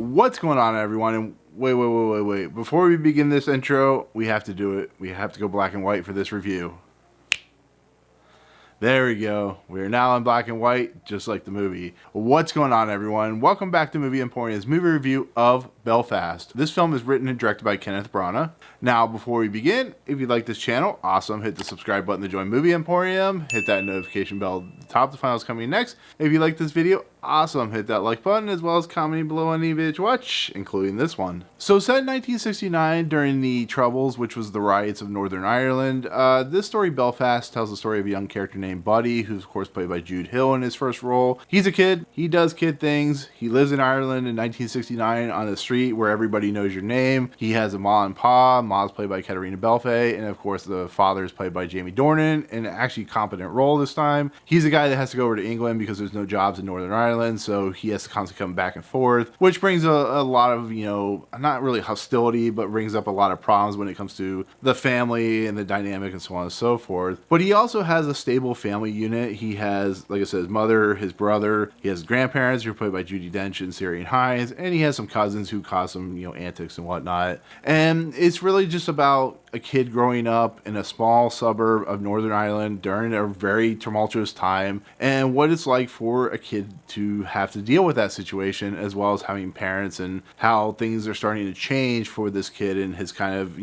What's going on, everyone? And wait. Before we begin this intro, we have to do it. We have to go black and white for this review. There we go. We are now in black and white, just like the movie. What's going on, everyone? Welcome back to Movie Emporium's movie review of Belfast. This film is written and directed by Kenneth Branagh. Now, before we begin, if you like this channel, awesome. Hit the subscribe button to join Movie Emporium. Hit that notification bell at the top to find out what's coming next. If you like this video, awesome. Hit that like button as well as commenting below any video to watch, including this one. So set in 1969 during the Troubles, which was the riots of Northern Ireland, this story, Belfast, tells the story of a young character named Buddy, who's of course played by Jude in his first role. He's a kid. He does kid things. He lives in Ireland in 1969 on a street where everybody knows your name. He has a ma and pa. Ma's played by Caitriona Balfe, and of course the father is played by Jamie Dornan, in an actually competent role this time. He's a guy that has to go over to England because there's no jobs in Northern Ireland, so he has to constantly come back and forth, which brings a lot of, not really hostility, but brings up a lot of problems when it comes to the family and the dynamic and so on and so forth. But he also has a stable family unit. He has, like I said, his mother, his brother, he has grandparents who are played by Judi, Dench, and Ciarán Hinds, and he has some cousins who cause some, antics and whatnot. And it's really just about a kid growing up in a small suburb of Northern Ireland during a very tumultuous time, and what it's like for a kid to have to deal with that situation, as well as having parents, and how things are starting to change for this kid and his kind of,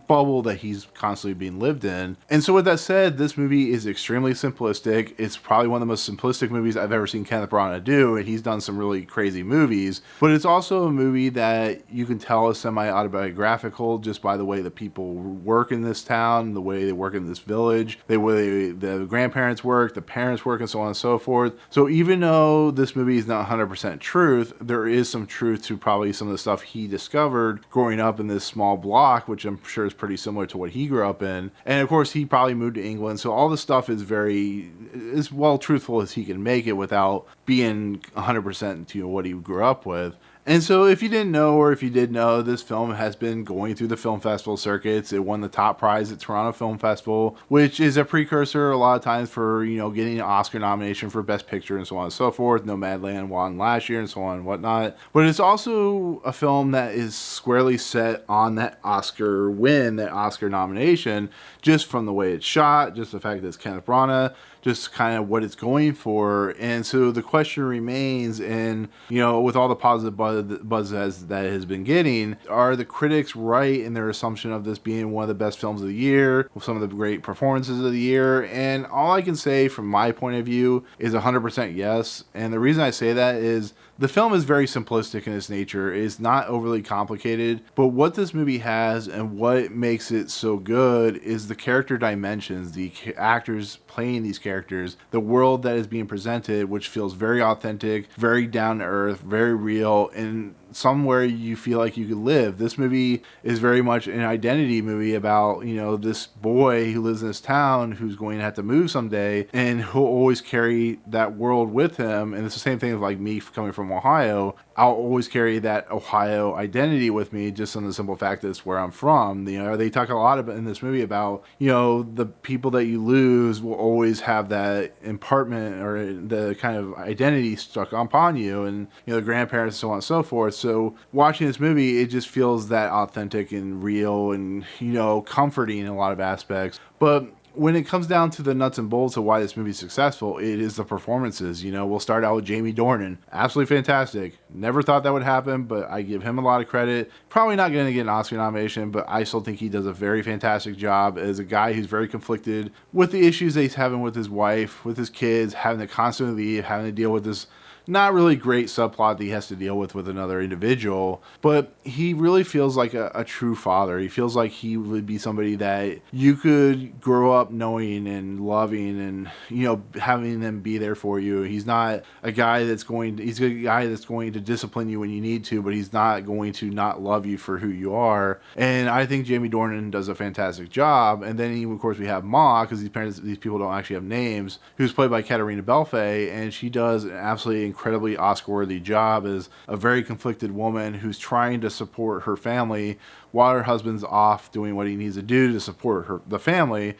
bubble that he's constantly being lived in. And so with that said, this movie is extremely simplistic. It's probably one of the most simplistic movies I've ever seen Kenneth Branagh do, and he's done some really crazy movies, but it's also a movie that you can tell is semi-autobiographical just by the way the people work in this town, the way they work in this village, the way the grandparents work, the parents work, and so on and so forth. So even though this movie is not 100% truth, there is some truth to probably some of the stuff he discovered growing up in this small block, which I'm sure is pretty similar to what he grew up in. And of course, he probably moved to England, so all this stuff is as well truthful as he can make it without being 100% to what he grew up with. And so if you didn't know, or if you did know, this film has been going through the film festival circuits. It won the top prize at Toronto Film Festival, which is a precursor a lot of times for, getting an Oscar nomination for Best Picture and so on and so forth. Nomadland won last year and so on and whatnot. But it's also a film that is squarely set on that Oscar win, that Oscar nomination, just from the way it's shot, just the fact that it's Kenneth Branagh, just kind of what it's going for. And so the question remains, and with all the positive buzz that has been getting, are the critics right in their assumption of this being one of the best films of the year, with some of the great performances of the year? And all I can say from my point of view is 100% yes. And the reason I say that is the film is very simplistic in its nature. It's not overly complicated, but what this movie has and what makes it so good is the character dimensions, the actors playing these characters, the world that is being presented, which feels very authentic, very down to earth, very real, and somewhere you feel like you could live. This movie is very much an identity movie about, this boy who lives in this town who's going to have to move someday, and he'll always carry that world with him. And it's the same thing as like me coming from Ohio. I'll always carry that Ohio identity with me, just on the simple fact that it's where I'm from. They talk a lot about in this movie about, the people that you lose will always have that impartment or the kind of identity stuck upon you, and the grandparents and so on and so forth. So watching this movie, it just feels that authentic and real and, comforting in a lot of aspects. But when it comes down to the nuts and bolts of why this movie is successful, it is the performances. We'll start out with Jamie Dornan. Absolutely fantastic. Never thought that would happen, but I give him a lot of credit. Probably not going to get an Oscar nomination, but I still think he does a very fantastic job as a guy who's very conflicted with the issues that he's having with his wife, with his kids, having to constantly leave, having to deal with this not really great subplot that he has to deal with another individual. But he really feels like a true father. He feels like he would be somebody that you could grow up knowing and loving, and having them be there for you. He's not a guy that's going to discipline you when you need to, but he's not going to not love you for who you are. And I think Jamie Dornan does a fantastic job. And then of course we have Ma, because these people don't actually have names, who's played by Caitriona Balfe, and she does an absolutely incredibly Oscar-worthy job as a very conflicted woman who's trying to support her family while her husband's off doing what he needs to do to support the family.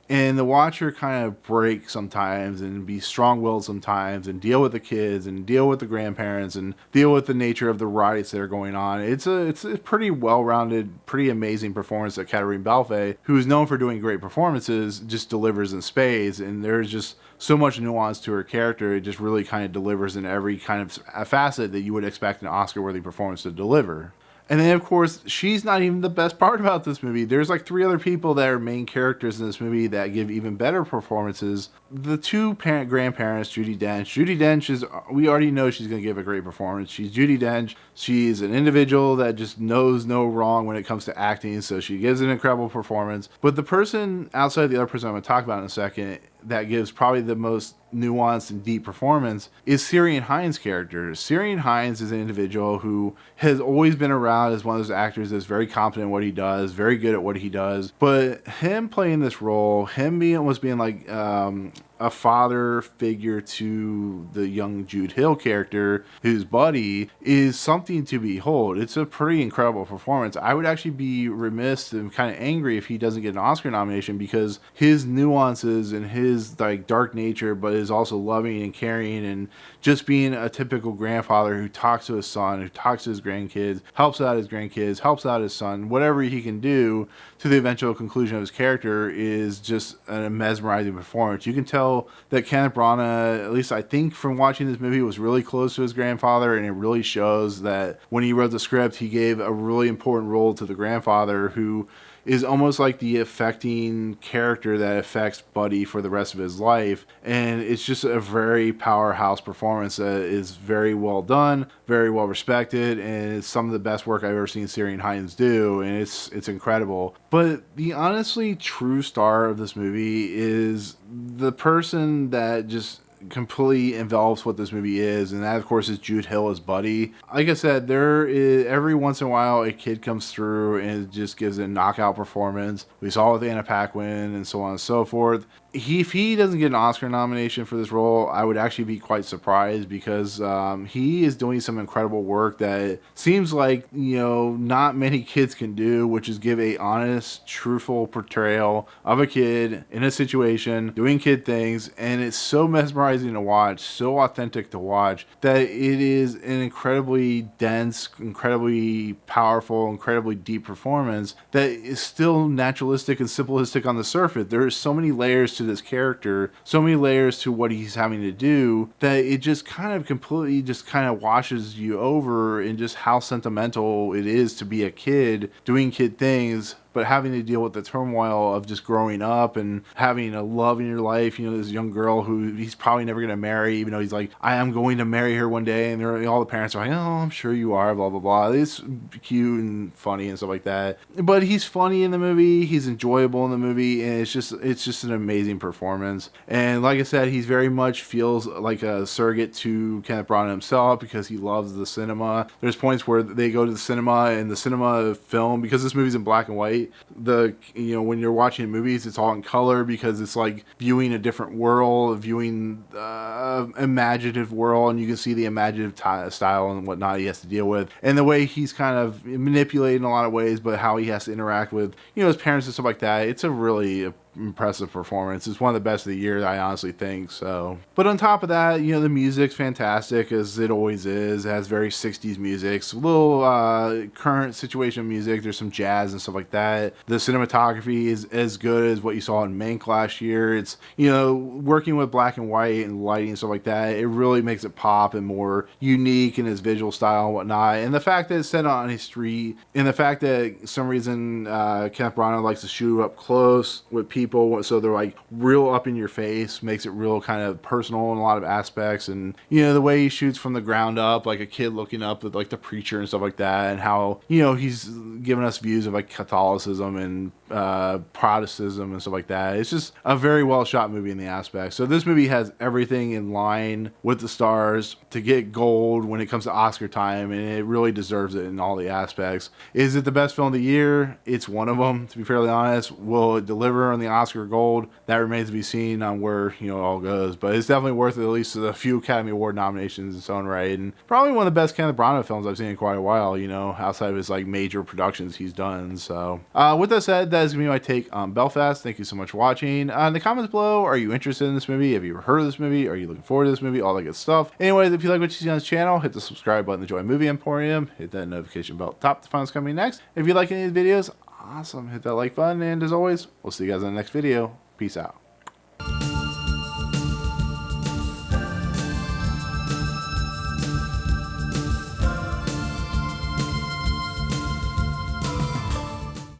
And to watch her kind of break sometimes and be strong-willed sometimes and deal with the kids and deal with the grandparents and deal with the nature of the riots that are going on. It's a pretty well-rounded, pretty amazing performance that Caitriona Balfe, who is known for doing great performances, just delivers in spades. And there's just so much nuance to her character. It just really kind of delivers in every kind of facet that you would expect an Oscar-worthy performance to deliver. And then, of course, she's not even the best part about this movie. There's like 3 other people that are main characters in this movie that give even better performances. The 2 grandparents, Judi Dench. Judi Dench is, we already know she's going to give a great performance. She's Judi Dench. She's an individual that just knows no wrong when it comes to acting, so she gives an incredible performance. But the person, outside the other person I'm going to talk about in a second, that gives probably the most nuanced and deep performance is Ciarán Hinds' character. Ciarán Hinds is an individual who has always been around as one of those actors that's very competent in what he does, very good at what he does. But him playing this role, him being almost being like a father figure to the young Jude Hill character, his buddy, is something to behold. It's a pretty incredible performance. I would actually be remiss and kind of angry if he doesn't get an Oscar nomination, because his nuances and his like dark nature, but is also loving and caring and just being a typical grandfather who talks to his son, who talks to his grandkids, helps out his grandkids, helps out his son, whatever he can do to the eventual conclusion of his character, is just a mesmerizing performance. You can tell that Kenneth Branagh, at least I think from watching this movie, was really close to his grandfather, and it really shows that when he wrote the script, he gave a really important role to the grandfather, who is almost like the affecting character that affects Buddy for the rest of his life. And it's just a very powerhouse performance that is very well done, very well respected, and it's some of the best work I've ever seen Ciarán Hinds do, and it's incredible. But the honestly true star of this movie is the person that just completely envelops what this movie is, and that of course is Jude Hill as Buddy. Like I said, there is every once in a while a kid comes through and just gives a knockout performance. We saw it with Anna Paquin and so on and so forth. If he doesn't get an Oscar nomination for this role, I would actually be quite surprised, because he is doing some incredible work that seems like, you know, not many kids can do, which is give a honest, truthful portrayal of a kid in a situation doing kid things, and it's so mesmerizing to watch, so authentic to watch, that it is an incredibly dense, incredibly powerful, incredibly deep performance that is still naturalistic and simplistic on the surface. There are so many layers to this character, so many layers to what he's having to do, that it just kind of completely just kind of washes you over in just how sentimental it is to be a kid doing kid things, but having to deal with the turmoil of just growing up and having a love in your life. You know, this young girl who he's probably never going to marry, even though he's like, I am going to marry her one day. And all the parents are like, oh, I'm sure you are, blah, blah, blah. It's cute and funny and stuff like that. But he's funny in the movie. He's enjoyable in the movie. And it's just an amazing performance. And like I said, he's very much feels like a surrogate to Kenneth Branagh himself, because he loves the cinema. There's points where they go to the cinema, and the cinema film, because this movie's in black and white, when you're watching movies, it's all in color, because it's like viewing a different world, viewing imaginative world, and you can see the imaginative style and whatnot he has to deal with, and the way he's kind of manipulated in a lot of ways, but how he has to interact with, you know, his parents and stuff like that. It's a really impressive performance. It's one of the best of the year, I honestly think. So, but on top of that, you know, the music's fantastic, as it always is. It has very 60s music, a little current situation music. There's some jazz and stuff like that. The cinematography is as good as what you saw in Mank last year. It's, you know, working with black and white and lighting and stuff like that, it really makes it pop and more unique in its visual style and whatnot. And the fact that it's set on his street, and the fact that for some reason Kenneth Branagh likes to shoot up close with people, so they're like real up in your face, makes it real kind of personal in a lot of aspects. And, you know, the way he shoots from the ground up, like a kid looking up at like the preacher and stuff like that, and how, you know, he's giving us views of like Catholicism and Protestantism and stuff like that. It's just a very well shot movie in the aspect. So this movie has everything in line with the stars to get gold when it comes to Oscar time, and it really deserves it in all the aspects. Is it the best film of the year? It's one of them, to be fairly honest. Will it deliver on the Oscar gold. That remains to be seen on where, you know, it all goes. But it's definitely worth at least a few Academy Award nominations in its own right. And probably one of the best Kenneth Branagh films I've seen in quite a while, you know, outside of his like major productions he's done. So with that said, that is going to be my take on Belfast. Thank you so much for watching. In the comments below, are you interested in this movie? Have you ever heard of this movie? Are you looking forward to this movie? All that good stuff. Anyways, if you like what you see on this channel, hit the subscribe button to join Movie Emporium. Hit that notification bell at the top to find what's coming next. If you like any of these videos, awesome. Hit that like button. And as always, we'll see you guys in the next video. Peace out.